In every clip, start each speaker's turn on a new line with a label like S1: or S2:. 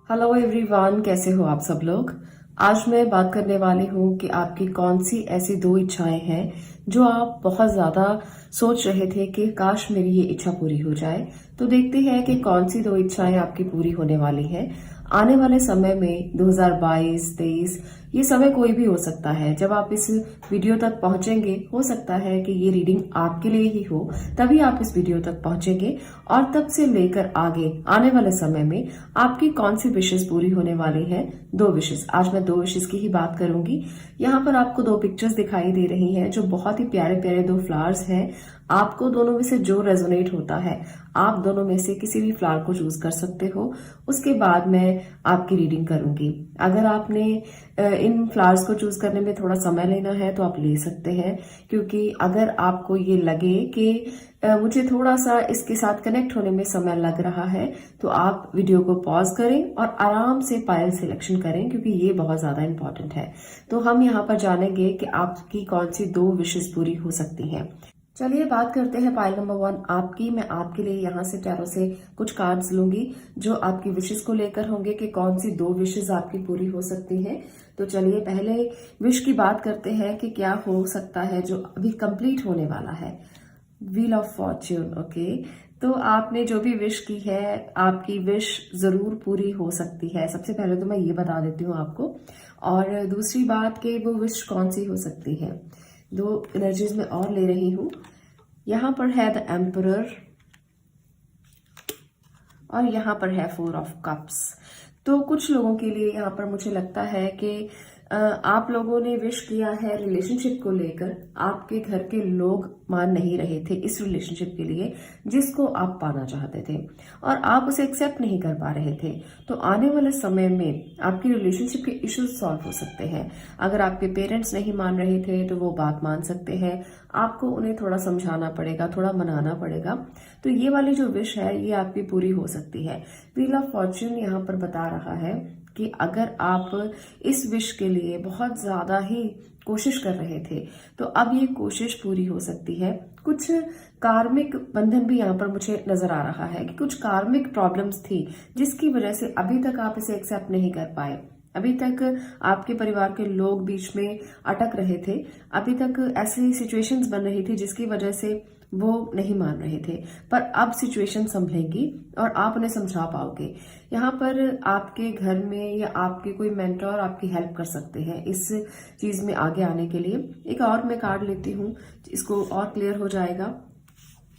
S1: Hello everyone, कैसे हो आप सब लोग। आज मैं बात करने वाली हूँ कि आपकी कौन सी ऐसी दो इच्छाएं हैं जो आप बहुत ज्यादा सोच रहे थे कि काश मेरी ये इच्छा पूरी हो जाए। तो देखते हैं कि कौन सी दो इच्छाएं आपकी पूरी होने वाली है आने वाले समय में। 2022-23 ये समय कोई भी हो सकता है। जब आप इस वीडियो तक पहुंचेंगे, हो सकता है कि ये रीडिंग आपके लिए ही हो, तभी आप इस वीडियो तक पहुंचेंगे और तब से लेकर आगे आने वाले समय में आपकी कौन सी विशेष पूरी होने वाली है। दो विशेष, आज मैं दो विशेष की ही बात करूंगी। यहाँ पर आपको दो पिक्चर्स दिखाई दे रही हैं जो बहुत ही प्यारे प्यारे दो फ्लावर्स हैं। आपको दोनों में से जो रेजोनेट होता है, आप दोनों में से किसी भी फ्लावर को चूज कर सकते हो। उसके बाद मैं आपकी रीडिंग करूंगी। अगर आपने इन फ्लावर्स को चूज करने में थोड़ा समय लेना है तो आप ले सकते हैं, क्योंकि अगर आपको ये लगे कि मुझे थोड़ा सा इसके साथ कनेक्ट होने में समय लग रहा है, तो आप वीडियो को पॉज करें और आराम से पायल सिलेक्शन करें, क्योंकि ये बहुत ज्यादा इंपॉर्टेंट है। तो हम यहाँ पर जानेंगे कि आपकी कौन सी दो विशेष पूरी हो सकती हैं। चलिए बात करते हैं पायल नंबर 1 आपकी। मैं आपके लिए यहाँ से टैरो से कुछ कार्ड्स लूंगी जो आपकी विशेष को लेकर होंगे कि कौन सी दो विशेष आपकी पूरी हो सकती हैं। तो चलिए पहले विश की बात करते हैं कि क्या हो सकता है जो अभी कंप्लीट होने वाला है। Wheel of Fortune. ओके, तो आपने जो भी विश की है, आपकी विश जरूर पूरी हो सकती है। सबसे पहले तो मैं ये बता देती हूँ आपको, और दूसरी बात कि वो विश कौन सी हो सकती है। दो एनर्जीज में और ले रही हूं। यहां पर है द एम्परर और यहां पर है 4 ऑफ कप्स। तो कुछ लोगों के लिए यहां पर मुझे लगता है कि आप लोगों ने विश किया है रिलेशनशिप को लेकर। आपके घर के लोग मान नहीं रहे थे इस रिलेशनशिप के लिए जिसको आप पाना चाहते थे, और आप उसे एक्सेप्ट नहीं कर पा रहे थे। तो आने वाले समय में आपकी रिलेशनशिप के इश्यूज सॉल्व हो सकते हैं। अगर आपके पेरेंट्स नहीं मान रहे थे तो वो बात मान सकते हैं। आपको उन्हें थोड़ा समझाना पड़ेगा, थोड़ा मनाना पड़ेगा। तो ये वाली जो विश है ये आपकी पूरी हो सकती है। व्हील ऑफ फॉर्च्यून यहाँ पर बता रहा है कि अगर आप इस विश के लिए बहुत ज्यादा ही कोशिश कर रहे थे तो अब ये कोशिश पूरी हो सकती है। कुछ कार्मिक बंधन भी यहाँ पर मुझे नजर आ रहा है कि कुछ कार्मिक प्रॉब्लम्स थी जिसकी वजह से अभी तक आप इसे एक्सेप्ट नहीं कर पाए। अभी तक आपके परिवार के लोग बीच में अटक रहे थे। अभी तक ऐसी सिचुएशंस बन रही थी जिसकी वजह से वो नहीं मान रहे थे, पर अब सिचुएशन संभलेगी और आप उन्हें समझा पाओगे। यहाँ पर आपके घर में या आपके कोई मेंटर आपकी हेल्प कर सकते हैं इस चीज में आगे आने के लिए। एक और मैं कार्ड लेती हूँ, इसको और क्लियर हो जाएगा।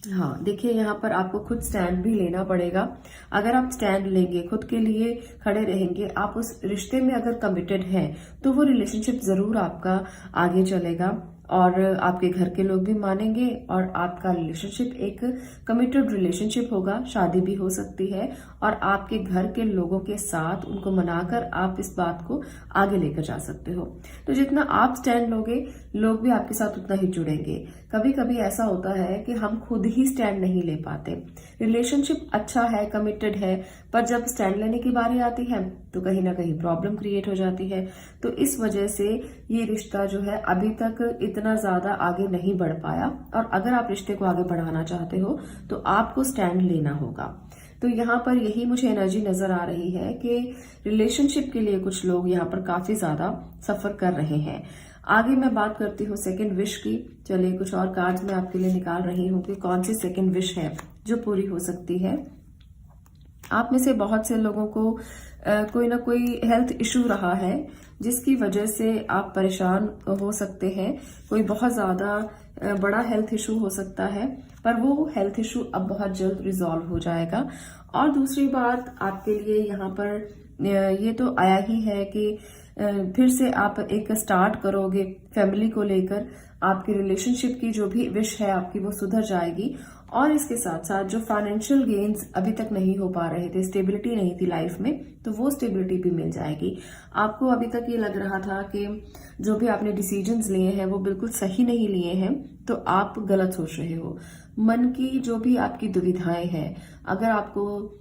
S1: हाँ देखिए, यहाँ पर आपको खुद स्टैंड भी लेना पड़ेगा। अगर आप स्टैंड लेंगे, खुद के लिए खड़े रहेंगे, आप उस रिश्ते में अगर कमिटेड हैं तो वो रिलेशनशिप जरूर आपका आगे चलेगा और आपके घर के लोग भी मानेंगे और आपका रिलेशनशिप एक कमिटेड रिलेशनशिप होगा। शादी भी हो सकती है और आपके घर के लोगों के साथ उनको मनाकर आप इस बात को आगे लेकर जा सकते हो। तो जितना आप स्टैंड लोगे, लोग भी आपके साथ उतना ही जुड़ेंगे। कभी कभी ऐसा होता है कि हम खुद ही स्टैंड नहीं ले पाते। रिलेशनशिप अच्छा है, कमिटेड है, पर जब स्टैंड लेने की बारी आती है तो कहीं ना कहीं प्रॉब्लम क्रिएट हो जाती है। तो इस वजह से ये रिश्ता जो है अभी तक इतना ज्यादा आगे नहीं बढ़ पाया, और अगर आप रिश्ते को आगे बढ़ाना चाहते हो तो आपको स्टैंड लेना होगा। तो यहाँ पर यही मुझे एनर्जी नजर आ रही है कि रिलेशनशिप के लिए कुछ लोग यहाँ पर काफी ज्यादा सफर कर रहे हैं। आगे मैं बात करती हूँ सेकंड विश की। चलिए कुछ और कार्ड्स मैं आपके लिए निकाल रही हूँ कि कौन सी सेकंड विश है जो पूरी हो सकती है। आप में से बहुत से लोगों को कोई ना कोई हेल्थ इशू रहा है जिसकी वजह से आप परेशान हो सकते हैं। कोई बहुत ज्यादा बड़ा हेल्थ इशू हो सकता है, पर वो हेल्थ इशू अब बहुत जल्द रिजॉल्व हो जाएगा। और दूसरी बात आपके लिए यहाँ पर ये तो आया ही है कि फिर से आप एक स्टार्ट करोगे फैमिली को लेकर। आपकी रिलेशनशिप की जो भी विश है आपकी वो सुधर जाएगी, और इसके साथ साथ जो फाइनेंशियल गेन्स अभी तक नहीं हो पा रहे थे, स्टेबिलिटी नहीं थी लाइफ में, तो वो स्टेबिलिटी भी मिल जाएगी। आपको अभी तक ये लग रहा था कि जो भी आपने डिसीजंस लिए हैं वो बिल्कुल सही नहीं लिए हैं, तो आप गलत सोच रहे हो। मन की जो भी आपकी दुविधाएं हैं, अगर आपको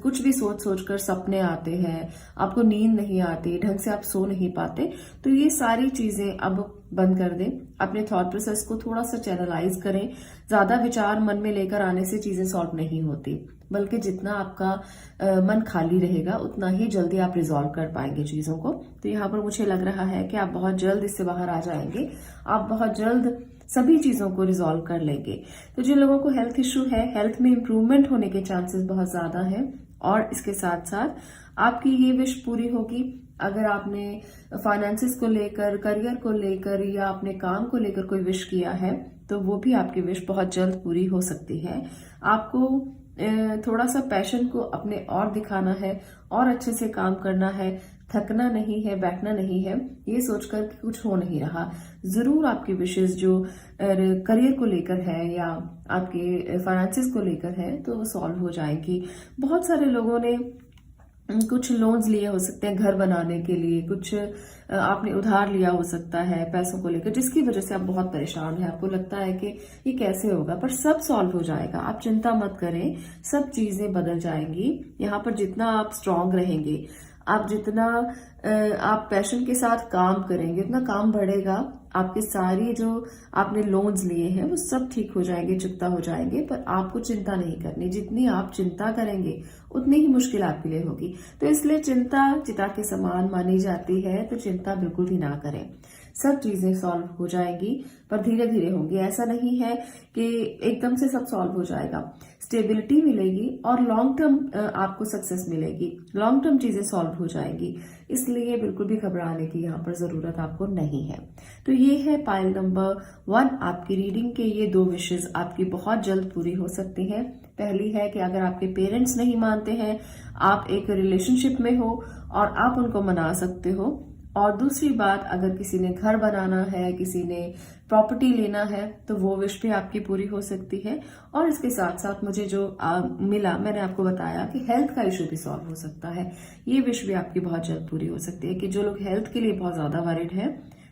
S1: कुछ भी सोच सोच कर सपने आते हैं, आपको नींद नहीं आती, ढंग से आप सो नहीं पाते, तो ये सारी चीजें अब बंद कर दें। अपने थॉट प्रोसेस को थोड़ा सा चैनलाइज करें। ज्यादा विचार मन में लेकर आने से चीजें सॉल्व नहीं होती, बल्कि जितना आपका मन खाली रहेगा उतना ही जल्दी आप रिजॉल्व कर पाएंगे चीजों को। तो यहाँ पर मुझे लग रहा है कि आप बहुत जल्द इससे बाहर आ जाएंगे, आप बहुत जल्द सभी चीजों को रिजॉल्व कर लेंगे। तो जिन लोगों को हेल्थ इश्यू है, हेल्थ में इंप्रूवमेंट होने के चांसेस बहुत ज्यादा है। और इसके साथ साथ आपकी ये विश पूरी होगी। अगर आपने फाइनेंसिस को लेकर, करियर को लेकर या अपने काम को लेकर कोई विश किया है तो वो भी आपकी विश बहुत जल्द पूरी हो सकती है। आपको थोड़ा सा पैशन को अपने और दिखाना है और अच्छे से काम करना है, थकना नहीं है, बैठना नहीं है, ये सोचकर कि कुछ हो नहीं रहा। जरूर आपकी विशेष जो करियर को लेकर है या आपके फाइनेंसिस को लेकर है तो वो सॉल्व हो जाएगी। बहुत सारे लोगों ने कुछ लोन्स लिए हो सकते हैं घर बनाने के लिए, कुछ आपने उधार लिया हो सकता है पैसों को लेकर, जिसकी वजह से आप बहुत परेशान हैं। आपको लगता है कि ये कैसे होगा, पर सब सॉल्व हो जाएगा। आप चिंता मत करें, सब चीजें बदल जाएंगी। यहाँ पर जितना आप स्ट्रांग रहेंगे, आप जितना आप पैशन के साथ काम करेंगे, उतना काम बढ़ेगा। आपके सारी जो आपने लोन्स लिए हैं वो सब ठीक हो जाएंगे, चुकता हो जाएंगे। पर आपको चिंता नहीं करनी, जितनी आप चिंता करेंगे उतनी ही मुश्किल आपके लिए होगी। तो इसलिए चिंता चिता के समान मानी जाती है, तो चिंता बिल्कुल भी ना करें। सब चीजें सॉल्व हो जाएंगी, पर धीरे धीरे होंगी। ऐसा नहीं है कि एकदम से सब सॉल्व हो जाएगा। स्टेबिलिटी मिलेगी और लॉन्ग टर्म आपको सक्सेस मिलेगी, लॉन्ग टर्म चीजें सॉल्व हो जाएंगी। इसलिए बिल्कुल भी घबराने की यहाँ पर जरूरत आपको नहीं है। तो ये है पाइल नंबर 1 आपकी रीडिंग के ये 2 विशेष आपकी बहुत जल्द पूरी हो सकती हैं। पहली है कि अगर आपके पेरेंट्स नहीं मानते हैं, आप एक रिलेशनशिप में हो और आप उनको मना सकते हो। और दूसरी बात, अगर किसी ने घर बनाना है, किसी ने प्रॉपर्टी लेना है, तो वो विश भी आपकी पूरी हो सकती है। और इसके साथ साथ मुझे जो मिला, मैंने आपको बताया कि हेल्थ का इशू भी सॉल्व हो सकता है। ये विश भी आपकी बहुत जल्द पूरी हो सकती है कि जो लोग हेल्थ के लिए बहुत ज्यादा वरिड हैं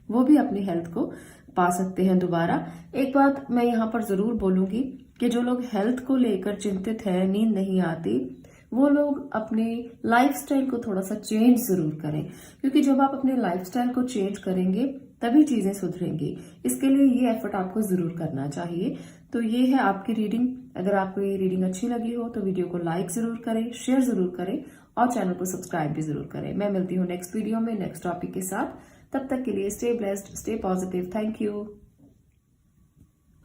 S1: वो भी अपनी हेल्थ को पा सकते हैं दोबारा। एक बात मैं यहाँ पर जरूर बोलूंगी कि जो लोग हेल्थ को लेकर चिंतित है, नींद नहीं आती, वो लोग अपने लाइफस्टाइल को थोड़ा सा चेंज जरूर करें, क्योंकि जब आप अपने लाइफस्टाइल को चेंज करेंगे तभी चीजें सुधरेंगी। इसके लिए ये एफर्ट आपको जरूर करना चाहिए। तो ये है आपकी रीडिंग। अगर आपको ये रीडिंग अच्छी लगी हो तो वीडियो को लाइक जरूर करें, शेयर जरूर करें और चैनल को सब्सक्राइब भी जरूर करें। मैं मिलती हूँ नेक्स्ट वीडियो में नेक्स्ट टॉपिक के साथ। तब तक के लिए stay blessed, stay positive. Thank you.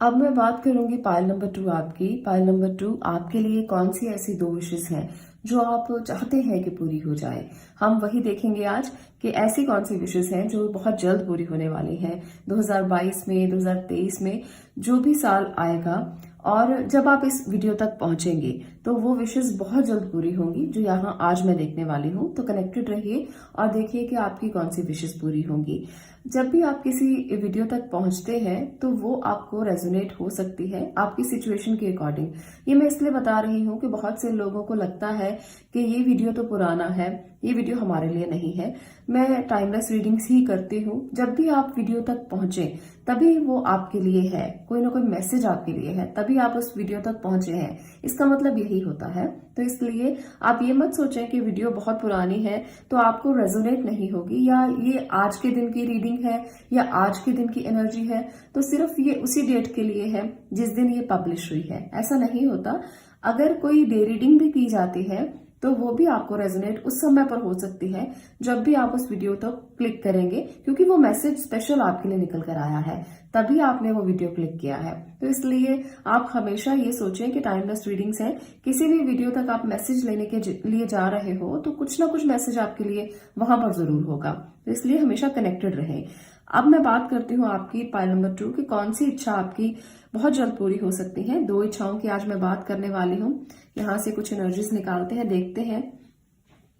S1: अब मैं बात करूंगी पाइल नंबर 2 आपकी। पाइल नंबर 2 आपके लिए कौन सी ऐसी 2 विशेष हैं जो आप चाहते हैं कि पूरी हो जाए। हम वही देखेंगे आज कि ऐसी कौन सी विशेष हैं जो बहुत जल्द पूरी होने वाली हैं 2022 में, 2023 में, जो भी साल आएगा। और जब आप इस वीडियो तक पहुंचेंगे तो वो विशेष बहुत जल्द पूरी होंगी जो यहाँ आज मैं देखने वाली हूँ। तो कनेक्टेड रहिए और देखिए कि आपकी कौन सी विशेष पूरी होंगी। जब भी आप किसी वीडियो तक पहुंचते हैं तो वो आपको रेजोनेट हो सकती है आपकी सिचुएशन के अकॉर्डिंग। ये मैं इसलिए बता रही हूँ कि बहुत से लोगों को लगता है कि ये वीडियो तो पुराना है, ये वीडियो हमारे लिए नहीं है। मैं टाइमलेस रीडिंग्स ही करती हूँ। जब भी आप वीडियो तक पहुंचे तभी वो आपके लिए है, कोई ना कोई मैसेज आपके लिए है, तभी आप उस वीडियो तक पहुंचे हैं। इसका मतलब यही होता है। तो इसलिए आप ये मत सोचें कि वीडियो बहुत पुरानी है तो आपको रेजोनेट नहीं होगी, या ये आज के दिन की रीडिंग है या आज के दिन की एनर्जी है तो सिर्फ ये उसी डेट के लिए है जिस दिन ये पब्लिश हुई है। ऐसा नहीं होता। अगर कोई डे रीडिंग भी की जाती है तो वो भी आपको रेजोनेट उस समय पर हो सकती है जब भी आप उस वीडियो तक क्लिक करेंगे, क्योंकि वो मैसेज स्पेशल आपके लिए निकल कर आया है, तभी आपने वो वीडियो क्लिक किया है। तो इसलिए आप हमेशा ये सोचें कि टाइमलेस रीडिंग्स है, किसी भी वीडियो तक आप मैसेज लेने के लिए जा रहे हो तो कुछ ना कुछ मैसेज आपके लिए वहां पर जरूर होगा। तो इसलिए हमेशा कनेक्टेड रहें। अब मैं बात करती हूँ आपकी पाइल नंबर 2 की कौन सी इच्छा आपकी बहुत जल्द पूरी हो सकती है। 2 इच्छाओं की आज मैं बात करने वाली हूँ। यहाँ से कुछ एनर्जीज निकालते हैं, देखते हैं।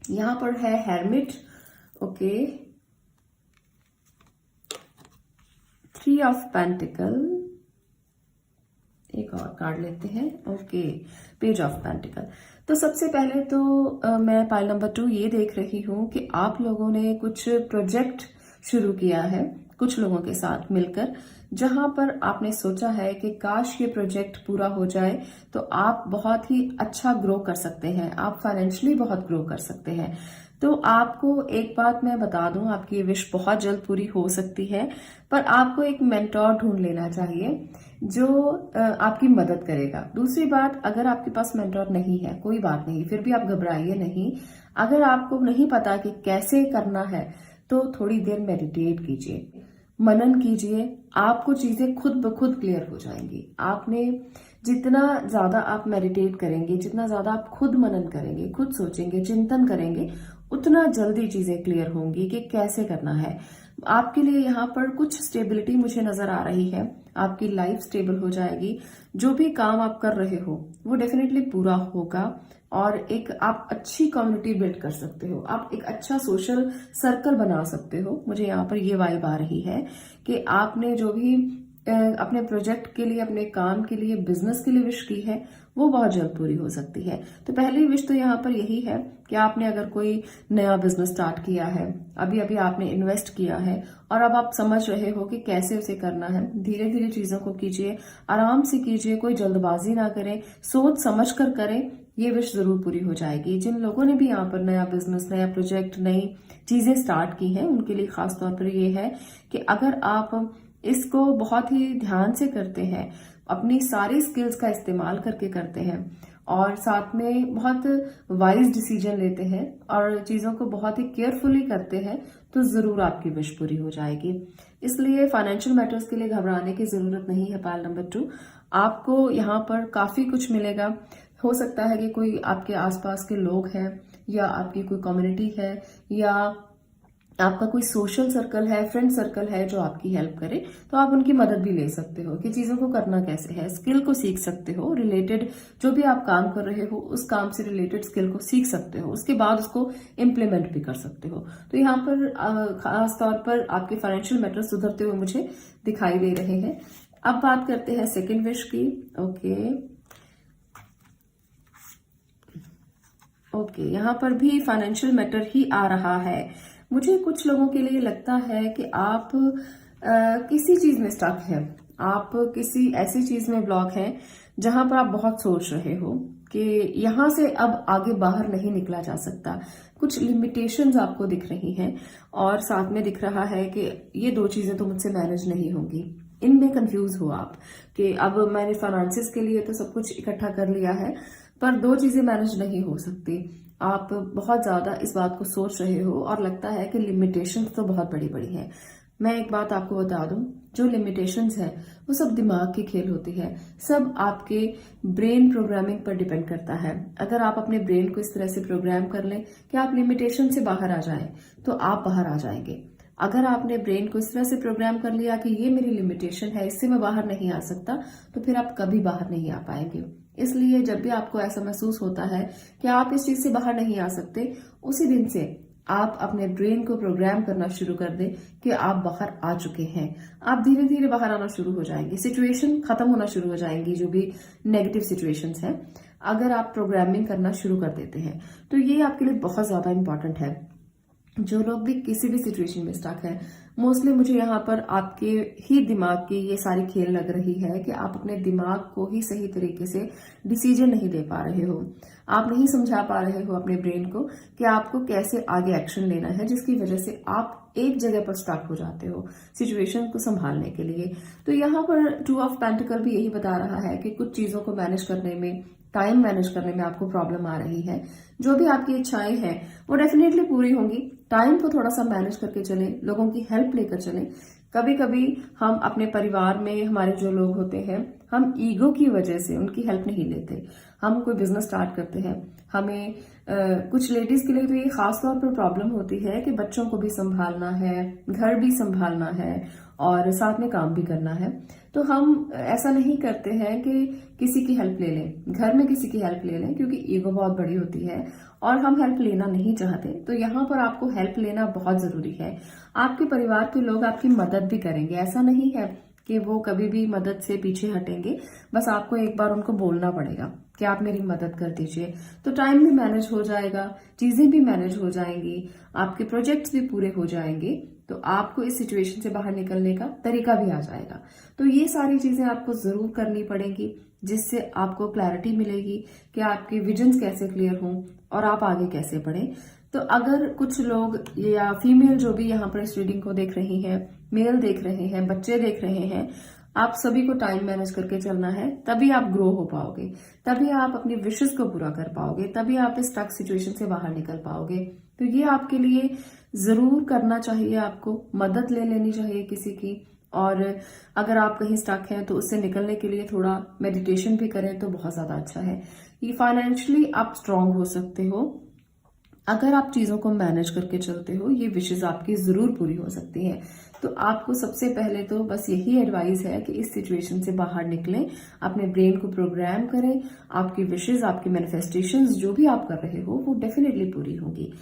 S1: यहाँ पर है हेरमिट, ओके, 3 ऑफ पेंटिकल, एक और कार्ड लेते हैं, ओके, पेज ऑफ पेंटिकल। तो सबसे पहले तो मैं पाइल नंबर 2 ये देख रही हूँ कि आप लोगों ने कुछ प्रोजेक्ट शुरू किया है कुछ लोगों के साथ मिलकर, जहां पर आपने सोचा है कि काश ये प्रोजेक्ट पूरा हो जाए तो आप बहुत ही अच्छा ग्रो कर सकते हैं, आप फाइनेंशियली बहुत ग्रो कर सकते हैं। तो आपको एक बात मैं बता दूं, आपकी ये विश बहुत जल्द पूरी हो सकती है, पर आपको एक मेंटोर ढूंढ लेना चाहिए जो आपकी मदद करेगा। दूसरी बात, अगर आपके पास मेंटोर नहीं है, कोई बात नहीं, फिर भी आप घबराइए नहीं। अगर आपको नहीं पता कि कैसे करना है तो थोड़ी देर मेडिटेट कीजिए, मनन कीजिए, आपको चीजें खुद ब खुद क्लियर हो जाएंगी। आपने जितना ज्यादा आप मेडिटेट करेंगे, जितना ज्यादा आप खुद मनन करेंगे, खुद सोचेंगे, चिंतन करेंगे, उतना जल्दी चीजें क्लियर होंगी कि कैसे करना है। आपके लिए यहाँ पर कुछ स्टेबिलिटी मुझे नजर आ रही है, आपकी लाइफ स्टेबल हो जाएगी। जो भी काम आप कर रहे हो वो डेफिनेटली पूरा होगा और एक आप अच्छी कम्युनिटी बिल्ड कर सकते हो, आप एक अच्छा सोशल सर्कल बना सकते हो। मुझे यहाँ पर ये वाइब आ रही है कि आपने जो भी अपने प्रोजेक्ट के लिए, अपने काम के लिए, बिजनेस के लिए विश की है वो बहुत जल्द पूरी हो सकती है। तो पहली विश तो यहाँ पर यही है कि आपने अगर कोई नया बिजनेस स्टार्ट किया है, अभी अभी आपने इन्वेस्ट किया है और अब आप समझ रहे हो कि कैसे उसे करना है, धीरे धीरे चीजों को कीजिए, आराम से कीजिए, कोई जल्दबाजी ना करें, सोच समझ कर करें, ये विश जरूर पूरी हो जाएगी। जिन लोगों ने भी यहाँ पर नया बिजनेस, नया प्रोजेक्ट, नई चीजें स्टार्ट की हैं, उनके लिए खास तौर पर ये है कि अगर आप इसको बहुत ही ध्यान से करते हैं, अपनी सारी स्किल्स का इस्तेमाल करके करते हैं और साथ में बहुत वाइज डिसीजन लेते हैं और चीजों को बहुत ही केयरफुली करते हैं, तो जरूर आपकी विश पूरी हो जाएगी। इसलिए फाइनेंशियल मैटर्स के लिए घबराने की जरूरत नहीं है। पाल नंबर 2, आपको यहाँ पर काफी कुछ मिलेगा। हो सकता है कि कोई आपके आसपास के लोग हैं या आपकी कोई कम्युनिटी है या आपका कोई सोशल सर्कल है, फ्रेंड सर्कल है जो आपकी हेल्प करे, तो आप उनकी मदद भी ले सकते हो कि चीजों को करना कैसे है। स्किल को सीख सकते हो, रिलेटेड जो भी आप काम कर रहे हो उस काम से रिलेटेड स्किल को सीख सकते हो, उसके बाद उसको इम्प्लीमेंट भी कर सकते हो। तो यहाँ पर खास तौर पर आपके फाइनेंशियल मैटर्स सुधरते हुए मुझे दिखाई दे रहे हैं। अब बात करते हैं सेकेंड विश की। ओके, यहाँ पर भी फाइनेंशियल मैटर ही आ रहा है। मुझे कुछ लोगों के लिए लगता है कि आप किसी चीज में स्टक है, आप किसी ऐसी चीज में ब्लॉक है जहां पर आप बहुत सोच रहे हो कि यहां से अब आगे बाहर नहीं निकला जा सकता। कुछ लिमिटेशंस आपको दिख रही हैं और साथ में दिख रहा है कि ये दो चीजें तो मुझसे मैनेज नहीं होंगी। इनमें कंफ्यूज हो आप कि अब मैंने फाइनेंसिस के लिए तो सब कुछ इकट्ठा कर लिया है, पर दो चीजें मैनेज नहीं हो सकती। आप बहुत ज्यादा इस बात को सोच रहे हो और लगता है कि लिमिटेशंस तो बहुत बड़ी बड़ी हैं। मैं एक बात आपको बता दूं, जो लिमिटेशंस है वो सब दिमाग की खेल होती है, सब आपके ब्रेन प्रोग्रामिंग पर डिपेंड करता है। अगर आप अपने ब्रेन को इस तरह से प्रोग्राम कर लें कि आप लिमिटेशन से बाहर आ जाएं, तो आप बाहर आ जाएंगे। अगर आपने ब्रेन को इस तरह से प्रोग्राम कर लिया कि ये मेरी लिमिटेशन है, इससे मैं बाहर नहीं आ सकता, तो फिर आप कभी बाहर नहीं आ पाएंगे। इसलिए जब भी आपको ऐसा महसूस होता है कि आप इस चीज से बाहर नहीं आ सकते, उसी दिन से आप अपने ब्रेन को प्रोग्राम करना शुरू कर दें कि आप बाहर आ चुके हैं। आप धीरे धीरे बाहर आना शुरू हो जाएंगे, सिचुएशन खत्म होना शुरू हो जाएंगी, जो भी नेगेटिव सिचुएशंस हैं, अगर आप प्रोग्रामिंग करना शुरू कर देते हैं। तो ये आपके लिए बहुत ज्यादा इंपॉर्टेंट है। जो लोग भी किसी भी सिचुएशन में स्टक है, मोस्टली मुझे यहाँ पर आपके ही दिमाग की ये सारी खेल लग रही है कि आप अपने दिमाग को ही सही तरीके से डिसीजन नहीं दे पा रहे हो। आप नहीं समझा पा रहे हो अपने ब्रेन को कि आपको कैसे आगे एक्शन लेना है, जिसकी वजह से आप एक जगह पर स्टक हो जाते हो सिचुएशन को संभालने के लिए। तो यहाँ पर 2 ऑफ पेंटिकल भी यही बता रहा है कि कुछ चीजों को मैनेज करने में, टाइम मैनेज करने में आपको प्रॉब्लम आ रही है। जो भी आपकी इच्छाएं हैं वो डेफिनेटली पूरी होंगी। टाइम को थोड़ा सा मैनेज करके चलें, लोगों की हेल्प लेकर चलें। कभी कभी हम अपने परिवार में हमारे जो लोग होते हैं, हम ईगो की वजह से उनकी हेल्प नहीं लेते। हम कोई बिजनेस स्टार्ट करते हैं, हमें कुछ लेडीज के लिए तो ये खास तौर पर प्रॉब्लम होती है कि बच्चों को भी संभालना है, घर भी संभालना है और साथ में काम भी करना है। तो हम ऐसा नहीं करते हैं कि किसी की हेल्प ले लें, घर में किसी की हेल्प ले लें, क्योंकि ईगो बहुत बड़ी होती है और हम हेल्प लेना नहीं चाहते। तो यहाँ पर आपको हेल्प लेना बहुत जरूरी है। आपके परिवार के लोग आपकी मदद भी करेंगे, ऐसा नहीं है कि वो कभी भी मदद से पीछे हटेंगे। बस आपको एक बार उनको बोलना पड़ेगा कि आप मेरी मदद कर दीजिए, तो टाइम भी मैनेज हो जाएगा, चीजें भी मैनेज हो जाएंगी, आपके प्रोजेक्ट्स भी पूरे हो जाएंगे, तो आपको इस सिचुएशन से बाहर निकलने का तरीका भी आ जाएगा। तो ये सारी चीजें आपको जरूर करनी पड़ेंगी, जिससे आपको क्लैरिटी मिलेगी कि आपके विजन्स कैसे क्लियर हों और आप आगे कैसे बढ़ें। तो अगर कुछ लोग या फीमेल जो भी यहाँ पर इस रीडिंग को देख रही हैं, मेल देख रहे हैं, बच्चे देख रहे हैं, आप सभी को टाइम मैनेज करके चलना है, तभी आप ग्रो हो पाओगे, तभी आप अपनी विशेस को पूरा कर पाओगे, तभी आप इस स्टक सिचुएशन से बाहर निकल पाओगे। तो ये आपके लिए जरूर करना चाहिए, आपको मदद ले लेनी चाहिए किसी की। और अगर आप कहीं स्टक हैं तो उससे निकलने के लिए थोड़ा मेडिटेशन भी करें तो बहुत ज्यादा अच्छा है। ये फाइनेंशियली आप स्ट्रांग हो सकते हो अगर आप चीजों को मैनेज करके चलते हो। ये विशेष आपकी जरूर पूरी हो सकती हैं। तो आपको सबसे पहले तो बस यही एडवाइस है कि इस सिचुएशन से बाहर निकलें, अपने ब्रेन को प्रोग्राम करें, आपकी विशेष, आपकी मैनिफेस्टेशंस जो भी आप कर रहे हो वो डेफिनेटली पूरी होंगी।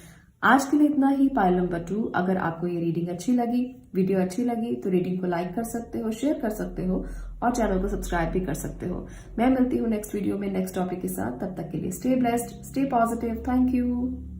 S1: आज के लिए इतना ही। पाइल नंबर 2, अगर आपको ये रीडिंग अच्छी लगी, वीडियो अच्छी लगी तो रीडिंग को लाइक कर सकते हो, शेयर कर सकते हो और चैनल को सब्सक्राइब भी कर सकते हो। मैं मिलती हूँ नेक्स्ट वीडियो में नेक्स्ट टॉपिक के साथ। तब तक के लिए stay blessed, stay positive. Thank you.